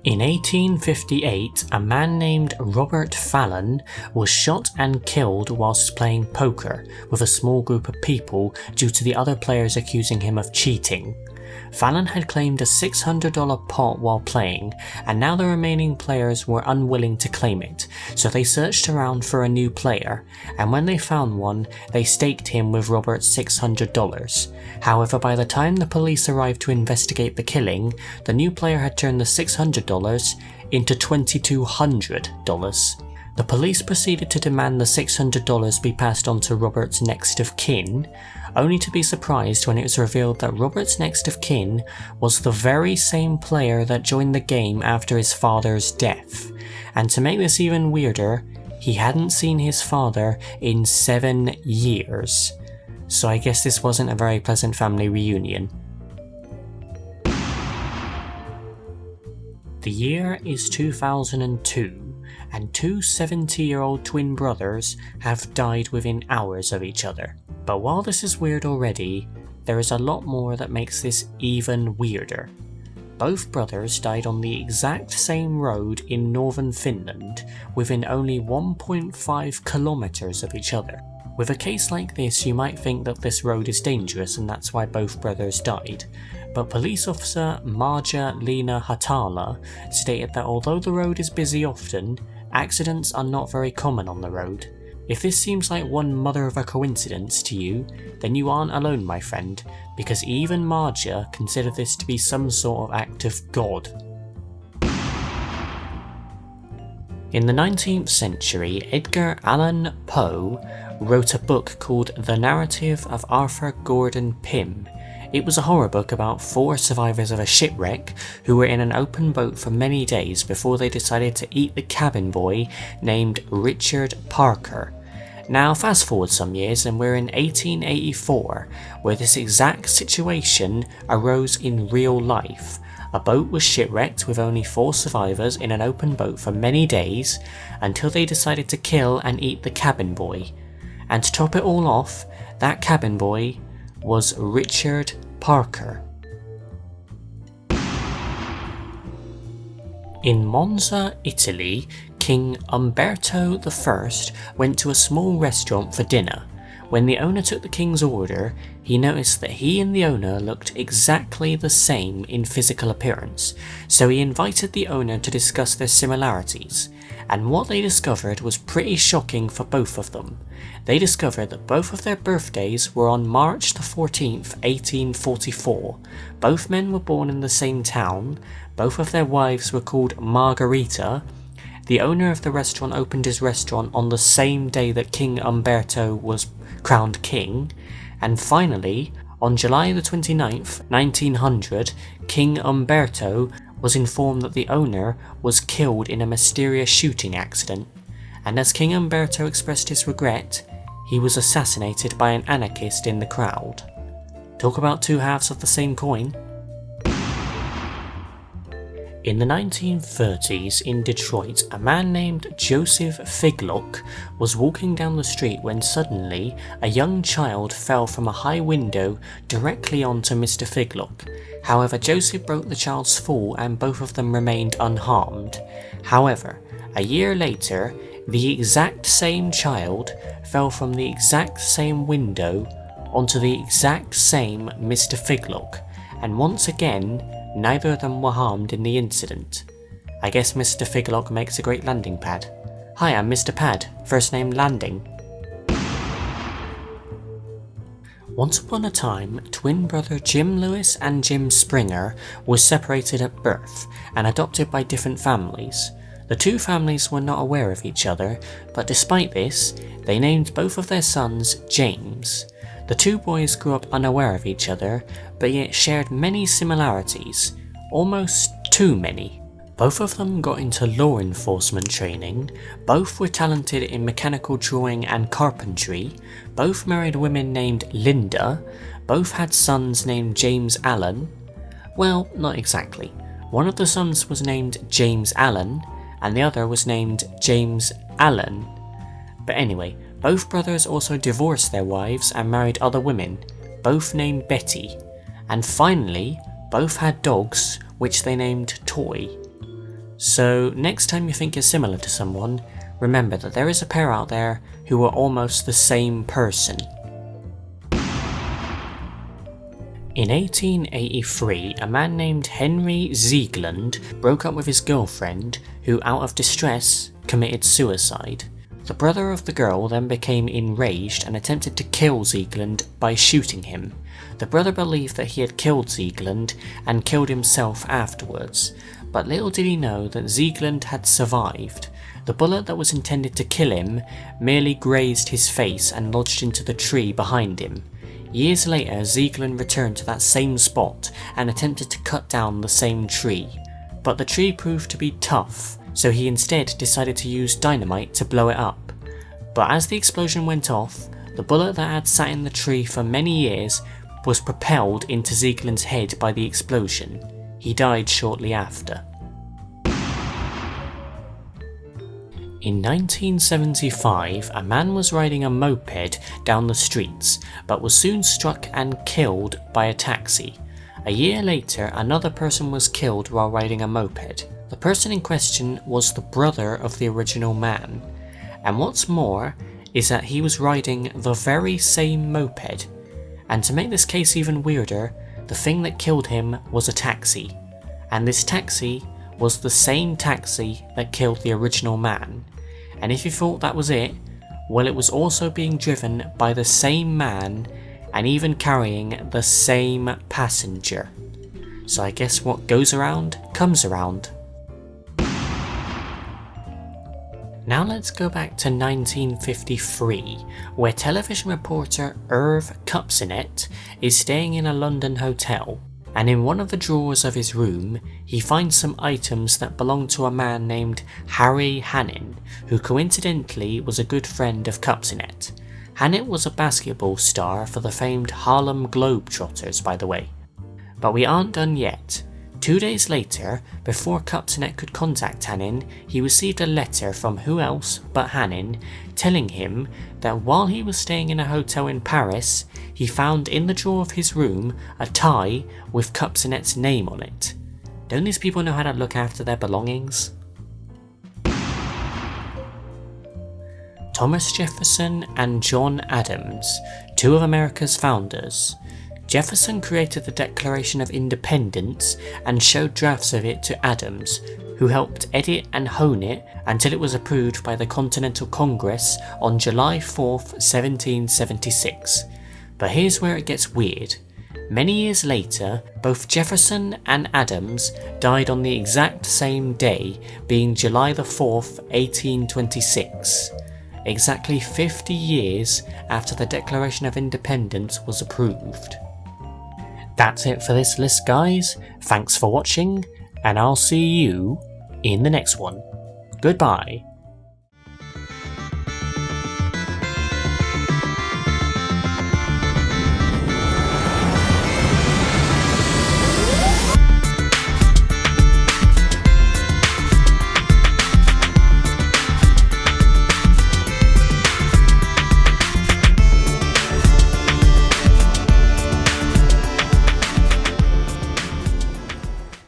In 1858, a man named Robert Fallon was shot and killed whilst playing poker with a small group of people due to the other players accusing him of cheating. Fallon had claimed a $600 pot while playing, and now the remaining players were unwilling to claim it, so they searched around for a new player, and when they found one, they staked him with Robert's $600. However, by the time the police arrived to investigate the killing, the new player had turned the $600 into $2,200. The police proceeded to demand the $600 be passed on to Robert's next of kin, only to be surprised when it was revealed that Robert's next of kin was the very same player that joined the game after his father's death. And to make this even weirder, he hadn't seen his father in 7 years. So I guess this wasn't a very pleasant family reunion. The year is 2002, and two 70-year-old twin brothers have died within hours of each other. But while this is weird already, there is a lot more that makes this even weirder. Both brothers died on the exact same road in northern Finland, within only 1.5 kilometers of each other. With a case like this, you might think that this road is dangerous and that's why both brothers died, but police officer Marja-Leena Hatala stated that although the road is busy often, accidents are not very common on the road. If this seems like one mother of a coincidence to you, then you aren't alone, my friend, because even Marja considered this to be some sort of act of God. In the 19th century, Edgar Allan Poe wrote a book called The Narrative of Arthur Gordon Pym. It was a horror book about 4 survivors of a shipwreck who were in an open boat for many days before they decided to eat the cabin boy named Richard Parker. Now fast forward some years and we're in 1884, where this exact situation arose in real life. A boat was shipwrecked with only 4 survivors in an open boat for many days until they decided to kill and eat the cabin boy. And to top it all off, that cabin boy was Richard Parker. In Monza, Italy, King Umberto I went to a small restaurant for dinner. When the owner took the king's order, he noticed that he and the owner looked exactly the same in physical appearance, so he invited the owner to discuss their similarities, and what they discovered was pretty shocking for both of them. They discovered that both of their birthdays were on March the 14th, 1844. Both men were born in the same town, both of their wives were called Margarita. The owner of the restaurant opened his restaurant on the same day that King Umberto was crowned king, and finally, on July the 29th, 1900, King Umberto was informed that the owner was killed in a mysterious shooting accident, and as King Umberto expressed his regret, he was assassinated by an anarchist in the crowd. Talk about two halves of the same coin. In the 1930s in Detroit, a man named Joseph Figlock was walking down the street when suddenly a young child fell from a high window directly onto Mr. Figlock. However, Joseph broke the child's fall and both of them remained unharmed. However, a year later, the exact same child fell from the exact same window onto the exact same Mr. Figlock, and once again, neither of them were harmed in the incident. I guess Mr. Figlock makes a great landing pad. Hi, I'm Mr. Pad, first name Landing. Once upon a time, twin brother Jim Lewis and Jim Springer were separated at birth and adopted by different families. The two families were not aware of each other, but despite this, they named both of their sons James. The two boys grew up unaware of each other, but yet shared many similarities, almost too many. Both of them got into law enforcement training, both were talented in mechanical drawing and carpentry, both married women named Linda, both had sons named James Allen. Well, not exactly. One of the sons was named James Allen, and the other was named James Allen. But anyway, both brothers also divorced their wives and married other women, both named Betty. And finally, both had dogs, which they named Toy. So next time you think you're similar to someone, remember that there is a pair out there who are almost the same person. In 1883, a man named Henry Ziegland broke up with his girlfriend, who out of distress committed suicide. The brother of the girl then became enraged and attempted to kill Ziegland by shooting him. The brother believed that he had killed Ziegland and killed himself afterwards, but little did he know that Ziegland had survived. The bullet that was intended to kill him merely grazed his face and lodged into the tree behind him. Years later, Ziegland returned to that same spot and attempted to cut down the same tree, but the tree proved to be tough, so he instead decided to use dynamite to blow it up. But as the explosion went off, the bullet that had sat in the tree for many years was propelled into Ziegland's head by the explosion. He died shortly after. In 1975, a man was riding a moped down the streets, but was soon struck and killed by a taxi. A year later, another person was killed while riding a moped. The person in question was the brother of the original man. And what's more, is that he was riding the very same moped. And to make this case even weirder, the thing that killed him was a taxi. And this taxi was the same taxi that killed the original man. And if you thought that was it, well, it was also being driven by the same man and even carrying the same passenger. So I guess what goes around comes around. Now let's go back to 1953, where television reporter Irv Kupcinet is staying in a London hotel, and in one of the drawers of his room he finds some items that belong to a man named Harry Hannin, who coincidentally was a good friend of Kupcinet. Hannin was a basketball star for the famed Harlem Globetrotters, by the way. But we aren't done yet. 2 days later, before Kupcinet could contact Hannin, he received a letter from who else but Hannin, telling him that while he was staying in a hotel in Paris, he found in the drawer of his room a tie with Kupcinet's name on it. Don't these people know how to look after their belongings? Thomas Jefferson and John Adams, two of America's founders. Jefferson created the Declaration of Independence and showed drafts of it to Adams, who helped edit and hone it until it was approved by the Continental Congress on July 4th, 1776. But here's where it gets weird. Many years later, both Jefferson and Adams died on the exact same day, being July the 4th, 1826. Exactly 50 years after the Declaration of Independence was approved. That's it for this list, guys. Thanks for watching, and I'll see you in the next one. Goodbye.